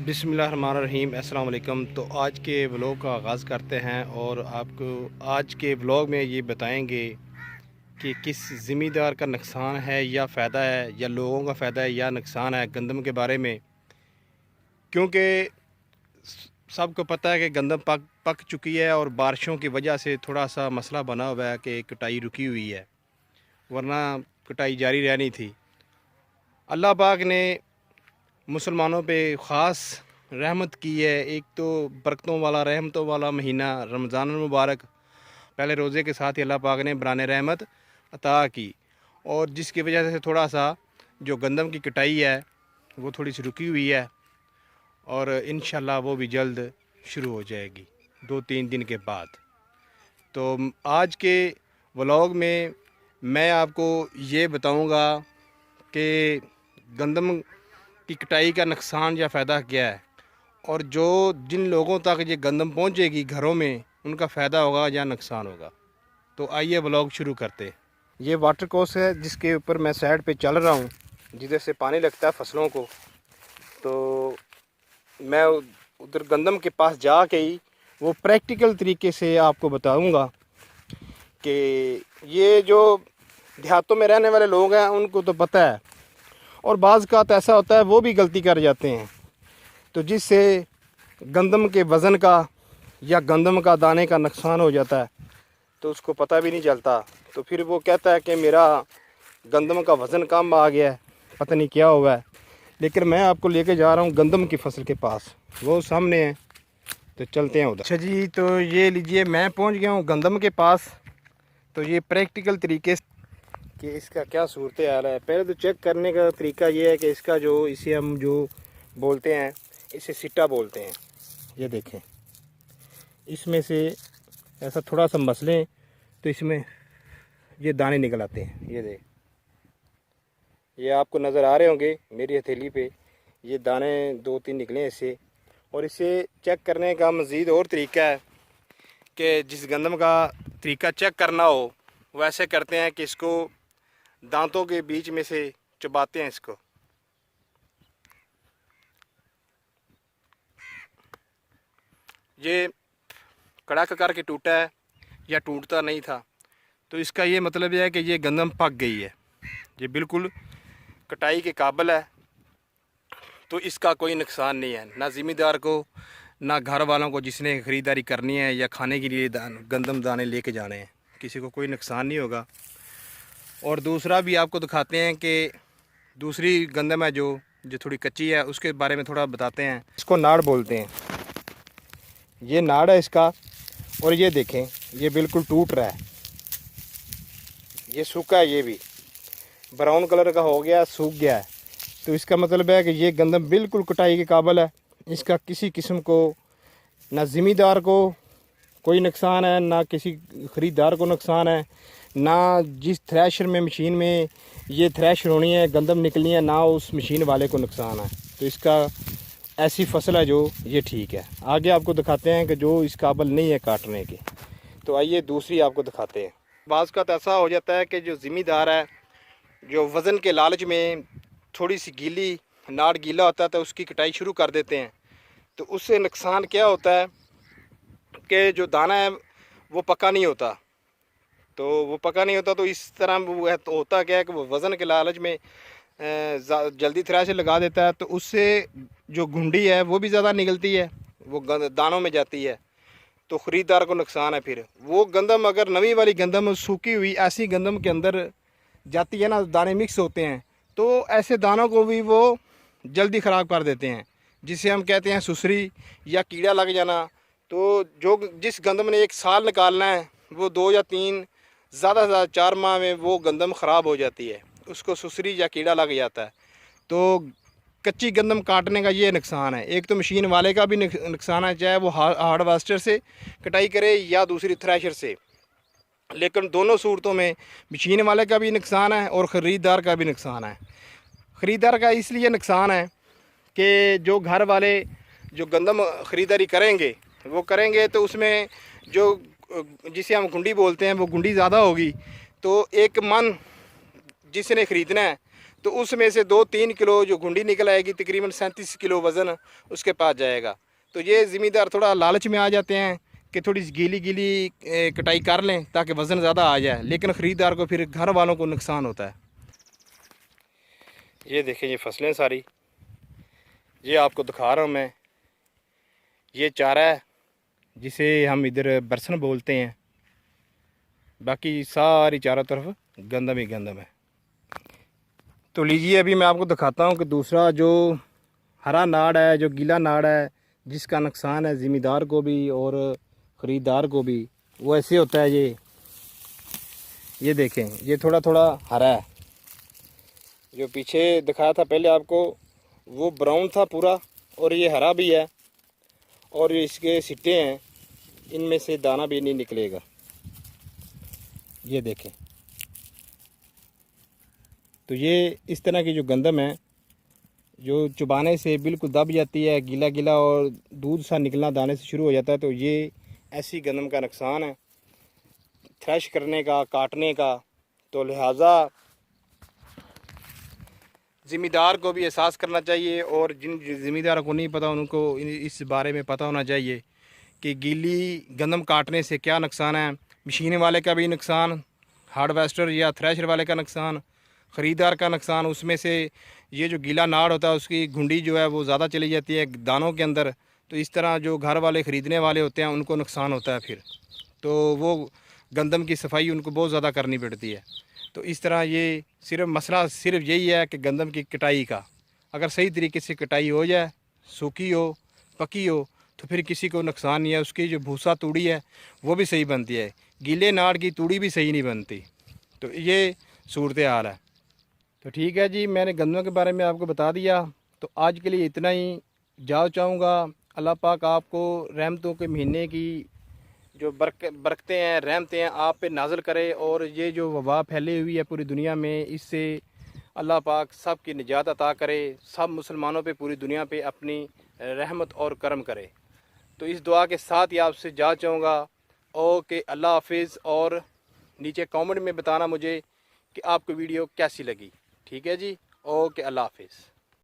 बिस्मिल्लाहिर्रहमानिर्रहीम अस्सलाम वालेकुम। तो आज के व्लॉग का आगाज़ करते हैं और आपको आज के व्लॉग में ये बताएंगे कि किस ज़मींदार का नुकसान है या फ़ायदा है, या लोगों का फ़ायदा है या नुकसान है गंदम के बारे में। क्योंकि सबको पता है कि गंदम पक पक चुकी है और बारिशों की वजह से थोड़ा सा मसला बना हुआ है कि कटाई रुकी हुई है, वरना कटाई जारी रहनी थी। अल्लाह पाक ने मुसलमानों पे ख़ास रहमत की है। एक तो बरकतों वाला, रहमतों वाला महीना रमज़ान मुबारक, पहले रोज़े के साथ ही अल्लाह पाक ने बराने रहमत अता की, और जिसकी वजह से थोड़ा सा जो गंदम की कटाई है वो थोड़ी सी रुकी हुई है, और इंशाल्लाह वो भी जल्द शुरू हो जाएगी 2-3 दिन के बाद। तो आज के व्लॉग में मैं आपको ये बताऊंगा कि गंदम की कटाई का नुकसान या फ़ायदा क्या है, और जो जिन लोगों तक ये गंदम पहुंचेगी घरों में, उनका फ़ायदा होगा या नुकसान होगा। तो आइए व्लॉग शुरू करते। ये वाटर कोर्स है जिसके ऊपर मैं साइड पे चल रहा हूँ, जिधर से पानी लगता है फसलों को। तो मैं उधर गंदम के पास जाके ही वो प्रैक्टिकल तरीके से आपको बताऊँगा कि ये जो देहातों में रहने वाले लोग हैं उनको तो पता है, और बाज़ का तो ऐसा होता है वो भी गलती कर जाते हैं, तो जिससे गंदम के वज़न का या गंदम का दाने का नुकसान हो जाता है, तो उसको पता भी नहीं चलता। तो फिर वो कहता है कि मेरा गंदम का वज़न कम आ गया है, पता नहीं क्या हुआ है। लेकिन मैं आपको लेके जा रहा हूँ गंदम की फसल के पास, वो सामने है, तो चलते हैं उधर। अच्छा जी, तो ये लीजिए मैं पहुँच गया हूँ गंदम के पास। तो ये प्रैक्टिकल तरीके से कि इसका क्या सूरत हाल है। पहले तो चेक करने का तरीका ये है कि इसका जो, इसे हम जो बोलते हैं, इसे सिट्टा बोलते हैं। ये देखें, इसमें से ऐसा थोड़ा सा मसलें तो इसमें ये दाने निकल आते हैं। ये देख, ये आपको नज़र आ रहे होंगे मेरी हथेली पे, ये दाने 2-3 निकले हैं इससे। और इसे चेक करने का मज़ीद और तरीका है कि जिस गंदम का तरीका चेक करना हो वैसे करते हैं कि इसको दांतों के बीच में से चबाते हैं इसको। ये कड़क करके टूटा है या टूटता नहीं था, तो इसका ये मतलब है कि ये गंदम पक गई है, ये बिल्कुल कटाई के काबिल है। तो इसका कोई नुकसान नहीं है, ना ज़िम्मेदार को, ना घर वालों को जिसने ख़रीदारी करनी है या खाने के लिए गंदम दाने लेके जाने हैं, किसी को कोई नुकसान नहीं होगा। और दूसरा भी आपको दिखाते हैं कि दूसरी गंदम है जो थोड़ी कच्ची है, उसके बारे में थोड़ा बताते हैं। इसको नाड़ बोलते हैं, ये नाड़ है इसका। और ये देखें, ये बिल्कुल टूट रहा है, ये सूखा है, ये भी ब्राउन कलर का हो गया, सूख गया है। तो इसका मतलब है कि ये गंदम बिल्कुल कटाई के काबिल है। इसका किसी किस्म को, ना ज़िम्मेदार को कोई नुकसान है, ना किसी ख़रीदार को नुकसान है, ना जिस थ्रेशर में, मशीन में ये थ्रेशर होनी है, गंदम निकलनी है, ना उस मशीन वाले को नुकसान है। तो इसका ऐसी फसल है जो ये ठीक है। आगे आपको दिखाते हैं कि जो इस काबिल नहीं है काटने के। तो आइए दूसरी आपको दिखाते हैं। बाज़ का तो ऐसा हो जाता है कि जो ज़िम्मेदार है, जो वज़न के लालच में थोड़ी सी गीली नाड़ गीला होता है तो उसकी कटाई शुरू कर देते हैं। तो उससे नुकसान क्या होता है कि जो दाना है वो पका नहीं होता। तो वो पका नहीं होता, तो इस तरह वो है, तो होता क्या है कि वो वज़न के लालच में जल्दी थ्रेशर लगा देता है, तो उससे जो घुंडी है वो भी ज़्यादा निकलती है, वो दानों में जाती है, तो ख़रीदार को नुकसान है। फिर वो गंदम, अगर नवी वाली गंदम सूखी हुई ऐसी गंदम के अंदर जाती है ना, दाने मिक्स होते हैं, तो ऐसे दानों को भी वो जल्दी ख़राब कर देते हैं, जिसे हम कहते हैं सुसरी या कीड़ा लग जाना। तो जो जिस गंदम ने 1 साल निकालना है, वो 2 या 3, ज़्यादा से ज़्यादा 4 माह में वो गंदम ख़राब हो जाती है, उसको सुसरी या कीड़ा लग जाता है। तो कच्ची गंदम काटने का ये नुकसान है। एक तो मशीन वाले का भी नुकसान है, चाहे वो हार्वेस्टर से कटाई करे या दूसरी थ्रेशर से। लेकिन दोनों सूरतों में मशीन वाले का भी नुकसान है और ख़रीदार का भी नुकसान है। ख़रीदार का इसलिए नुकसान है कि जो घर वाले जो गंदम ख़रीदारी करेंगे वो करेंगे, तो उसमें जो जिसे हम गुंडी बोलते हैं, वो गुंडी ज़्यादा होगी। तो एक मन जिसने ख़रीदना है तो उसमें से 2-3 किलो जो घुंडी निकल आएगी, तकरीबन 37 किलो वज़न उसके पास जाएगा। तो ये ज़मींदार थोड़ा लालच में आ जाते हैं कि थोड़ी सी गीली गीली कटाई कर लें ताकि वज़न ज़्यादा आ जाए, लेकिन ख़रीदार को फिर घर वालों को नुकसान होता है। ये देखें, ये फसलें सारी, ये आपको दिखा रहा हूँ मैं। ये चारा है जिसे हम इधर बरसन बोलते हैं, बाकी सारी चारों तरफ गंदम ही गंदम है। तो लीजिए, अभी मैं आपको दिखाता हूँ कि दूसरा जो हरा नाड़ है, जो गीला नाड़ है, जिसका नुकसान है ज़िम्मेदार को भी और ख़रीदार को भी, वो ऐसे होता है। ये देखें, ये थोड़ा थोड़ा हरा है। जो पीछे दिखाया था पहले आपको, वो ब्राउन था पूरा, और ये हरा भी है, और ये इसके सिट्टे हैं, इनमें से दाना भी नहीं निकलेगा। ये देखें, तो ये इस तरह की जो गंदम है, जो चुबाने से बिल्कुल दब जाती है, गीला गीला और दूध सा निकलना दाने से शुरू हो जाता है, तो ये ऐसी गंदम का नुकसान है थ्रेश करने का, काटने का। तो लिहाजा ज़िम्मेदार को भी एहसास करना चाहिए, और जिन ज़िम्मेदारों को नहीं पता उनको इस बारे में पता होना चाहिए कि गीली गंदम काटने से क्या नुकसान है। मशीन वाले का भी नुकसान, हार्वेस्टर या थ्रेशर वाले का नुकसान, ख़रीदार का नुकसान। उसमें से ये जो गीला नाड़ होता है उसकी घुंडी जो है वो ज़्यादा चली जाती है दानों के अंदर, तो इस तरह जो घर वाले ख़रीदने वाले होते हैं उनको नुकसान होता है फिर, तो वो गंदम की सफाई उनको बहुत ज़्यादा करनी पड़ती है। तो इस तरह ये सिर्फ मसला सिर्फ यही है कि गंदम की कटाई का अगर सही तरीके से कटाई हो जाए, सूखी हो, पकी हो, तो फिर किसी को नुकसान नहीं है। उसकी जो भूसा तूड़ी है वो भी सही बनती है, गीले नाड़ की तूड़ी भी सही नहीं बनती। तो ये सूरत हाल है। तो ठीक है जी, मैंने गंदम के बारे में आपको बता दिया। तो आज के लिए इतना ही। जाओ चाहूँगा अल्लाह पाक आपको रहमतों के महीने की जो बरकतें हैं, रहमतें हैं, आप पे नाज़िल करे, और ये जो वबा फैली हुई है पूरी दुनिया में, इससे अल्लाह पाक सब की निजात अता करे, सब मुसलमानों पे पूरी दुनिया पे अपनी रहमत और करम करे। तो इस दुआ के साथ ही आपसे जा चाहूँगा ओके, अल्लाह हाफिज़। और नीचे कमेंट में बताना मुझे कि आपको वीडियो कैसी लगी। ठीक है जी, ओके, अल्लाह हाफिज़।